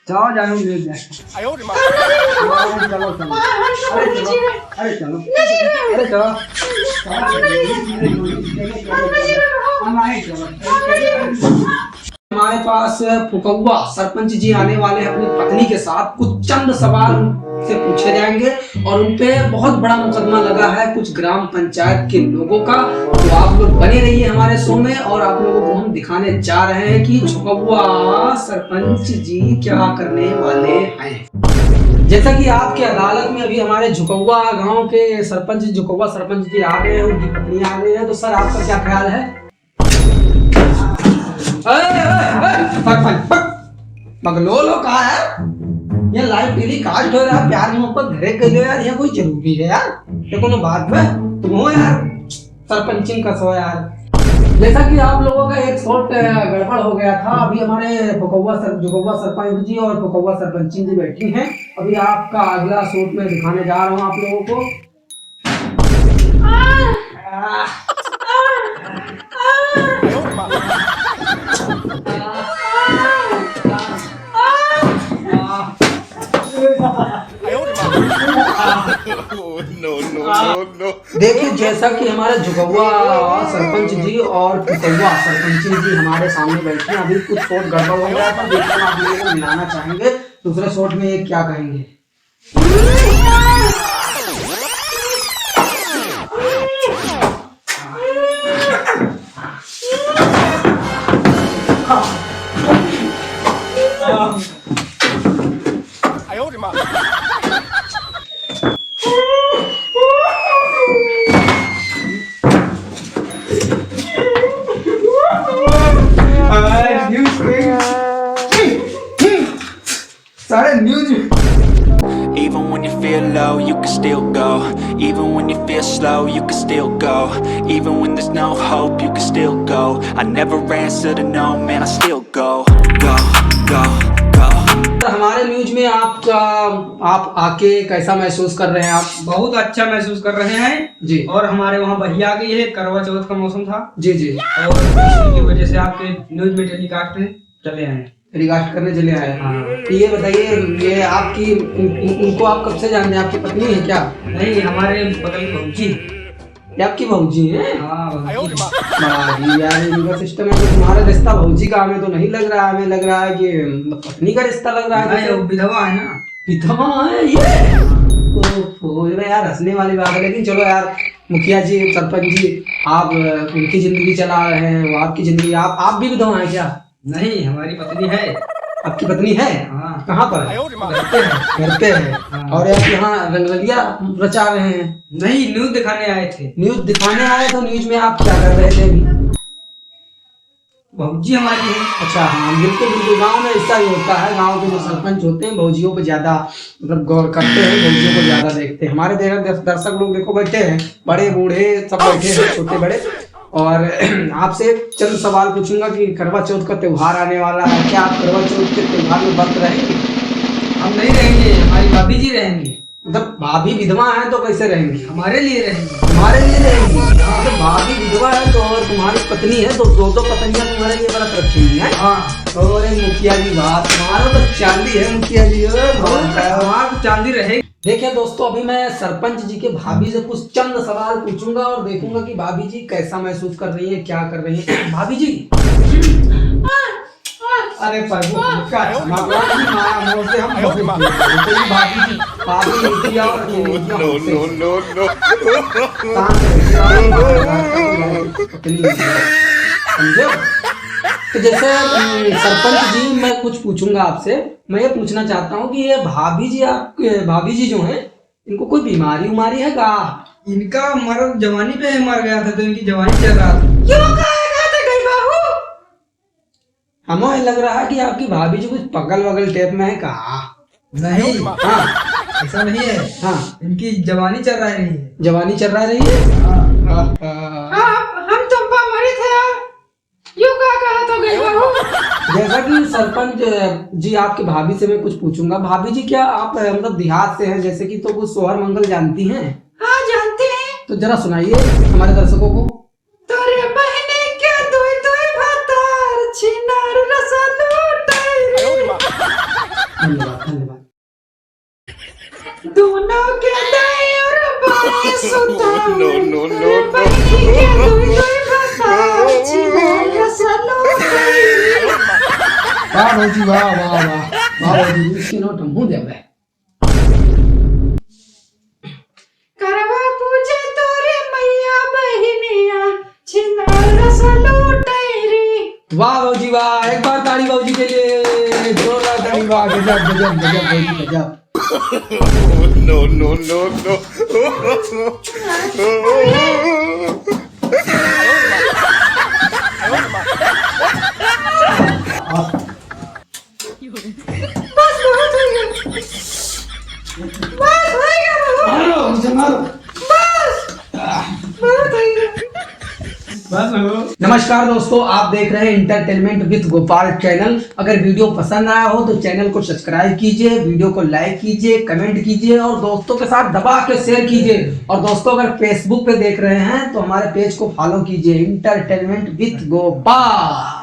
जाओ जाओ ले जाए। चलो चलो अरे चलो अरे चलो हमारे पास फुकौवा सरपंच जी आने वाले हैं अपनी पत्नी के साथ। कुछ चंद सवाल से पूछे जाएंगे और उनपे बहुत बड़ा मुकदमा लगा है कुछ ग्राम पंचायत के लोगों का। तो आप लोग बने रहिए हमारे शो में और आप लोगों को हम दिखाने जा रहे हैं कि झुकौवा सरपंच जी क्या करने वाले हैं। जैसा कि आपके अदालत में अभी हमारे झुकौवा गांव के सरपंच झुकौवा सरपंच जी आ गए हैं, उनकी पत्नी आ गई है। तो सर आपका क्या ख्याल है? पगलोलो कहा है ये लाइव टेलीकास्ट हो रहा है, प्यार मोहब्बत घरे कर लो यार, ये कोई जरूरी है यार? ये कोनो बात में तुम हो यार सरपंचिंग का सो यार। जैसा कि आप लोगों का एक शॉट गड़बड़ हो गया था, अभी हमारे झुकौवा सरपंच जी और फुकौवा सरपंच जी बैठी हैं। अभी आपका अगला शॉट में दिखाने जा रहा हूँ आप लोगों को। देखिए जैसा कि हमारे झुकौवा सरपंच जी और फुकौवा सरपंच जी हमारे सामने बैठे हैं। अभी कुछ शॉट गड़बड़ हो गया था, देखते हैं आप लोगों को मिलाना चाहेंगे दूसरे शॉट में ये क्या कहेंगे। Even when you feel low, you can still go. Even when you feel slow, you can still go. Even when there's no hope, you can still go. I never answer to no, man, I still go. Go, go, go. हमारे news में आप आके कैसा महसूस कर रहे हैं? आप बहुत अच्छा महसूस कर रहे हैं जी। और हमारे वहाँ बढ़िया आ गई है, करवा चौथ का मौसम था जी जी, और इसी की वजह से आपके न्यूज में टेलीकास्ट में चले आए, टेलीकास्ट करने चले आए। हाँ। तो ये बताइए, ये आपकी उनको आप कब से जानते हैं? आपकी पत्नी है क्या? नहीं, हमारे बगल की भौजी। ये आपकी भौजी है? हाँ भौजी। बाजी यार, इनका सिस्टम है। तो तुम्हारा रिश्ता भौजी का हमें तो नहीं लग रहा है, हमें लग रहा है कि पत्नी का रिश्ता लग रहा है। नहीं, वो विधवा है ना। विधवा है ये? तो यार हंसने वाली बात है। लेकिन चलो यार, मुखिया जी सरपंच जी आप उनकी जिंदगी चला रहे हैं, वो आपकी जिंदगी। आप भी विधवा है क्या? नहीं, हमारी पत्नी है। आपकी पत्नी है? हाँ। कहाँ पर है? घर पे है। हाँ। और आप यहाँ रंगरलिया रचा रहे हैं? नहीं, न्यूज दिखाने आए थे। न्यूज दिखाने आए तो न्यूज में आप क्या कर रहे थे अभी? भौजी हमारी है। अच्छा हाँ, बिल्कुल बिल्कुल। गांव में ऐसा ही होता है, गांव के जो सरपंच होते हैं भौजियों पे ज्यादा मतलब गौर करते हैं, भौजियों को ज्यादा देखते हैं। हमारे दर्शक लोग देखो बैठे हैं, बड़े बूढ़े सब बैठे हैं, छोटे बड़े। और आपसे चंद सवाल पूछूंगा कि करवा चौथ का त्योहार आने वाला है, क्या आप करवा चौथ के त्योहार में व्रत रहेंगे? हम नहीं रहेंगे, हमारी भाभी जी रहेंगी। मतलब भाभी विधवा है तो कैसे रहेंगी? हमारे लिए रहेंगी। तुम्हारे लिए रहेंगी? मतलब भाभी विधवा है तो और तुम्हारी पत्नी है तो दो पत्नियां तुम्हारे लिए व्रत रखी हुई है। हाँ। और मुखिया जी बात, तुम्हारा तो चांदी है मुखिया जी। हमारा चांदी रहेगी। देखिए दोस्तों, अभी मैं सरपंच जी के भाभी से कुछ चंद सवाल पूछूंगा और देखूंगा कि भाभी जी कैसा महसूस कर रही है, क्या कर रही है। भाभी जी, अरे प्रभु भाभी जी, भाभी समझे? तो जैसे सरपंच जी, मैं कुछ पूछूंगा आपसे। मैं ये पूछना चाहता हूँ कि ये भाभी जी जो हैं, इनको कोई बीमारी उमारी है का? इनका मर्द जवानी पे मर गया था तो इनकी जवानी चल रहा था। हमें लग रहा है कि आपकी भाभी जी कुछ पगल वगल टाइप में है का? नहीं, हाँ ऐसा नहीं है। हाँ, इनकी जवानी चल रही है। जवानी चल रही है। हम तुम पर मरे थे यार, यूं कहा तो गई बहू। जैसा कि सरपंच जी आपकी भाभी से मैं कुछ पूछूंगा। भाभी जी, क्या आप मतलब देहात से हैं जैसे कि, तो कुछ सोहर मंगल जानती हैं? हाँ, जानते हैं। तो जरा सुनाइए हमारे दर्शकों को। तोरे बहने के दुई दुई भातार छिनार रसा लूटाई रे। धन्यवाद धन्यवाद। दोनों के दाएं और बाएं सुतावे तेरे बहिनी के दुई दुई बताओ छिनार रसलो तैरी। वाह भौजी वाह वाह वाह वाह भौजी इसके नोट मुंह देवे। करवा पूजे तोरे मैया बहिनिया छिनार रसलो तैरी। वाह भौजी वाह, एक बार ताड़ी भौजी के लिए, जोरदार ताड़ी। वाह गजब गजब गजब भौजी गजब। No, no, no, no. बस बहुत हो गया, बस हो गया, मारो मुझे मारो। बस बहुत हो गया। नमस्कार दोस्तों, आप देख रहे हैं इंटरटेनमेंट विद गोपाल चैनल। अगर वीडियो पसंद आया हो तो चैनल को सब्सक्राइब कीजिए, वीडियो को लाइक कीजिए, कमेंट कीजिए और दोस्तों के साथ दबा के शेयर कीजिए। और दोस्तों अगर फेसबुक पे देख रहे हैं तो हमारे पेज को फॉलो कीजिए, इंटरटेनमेंट विद गोपाल।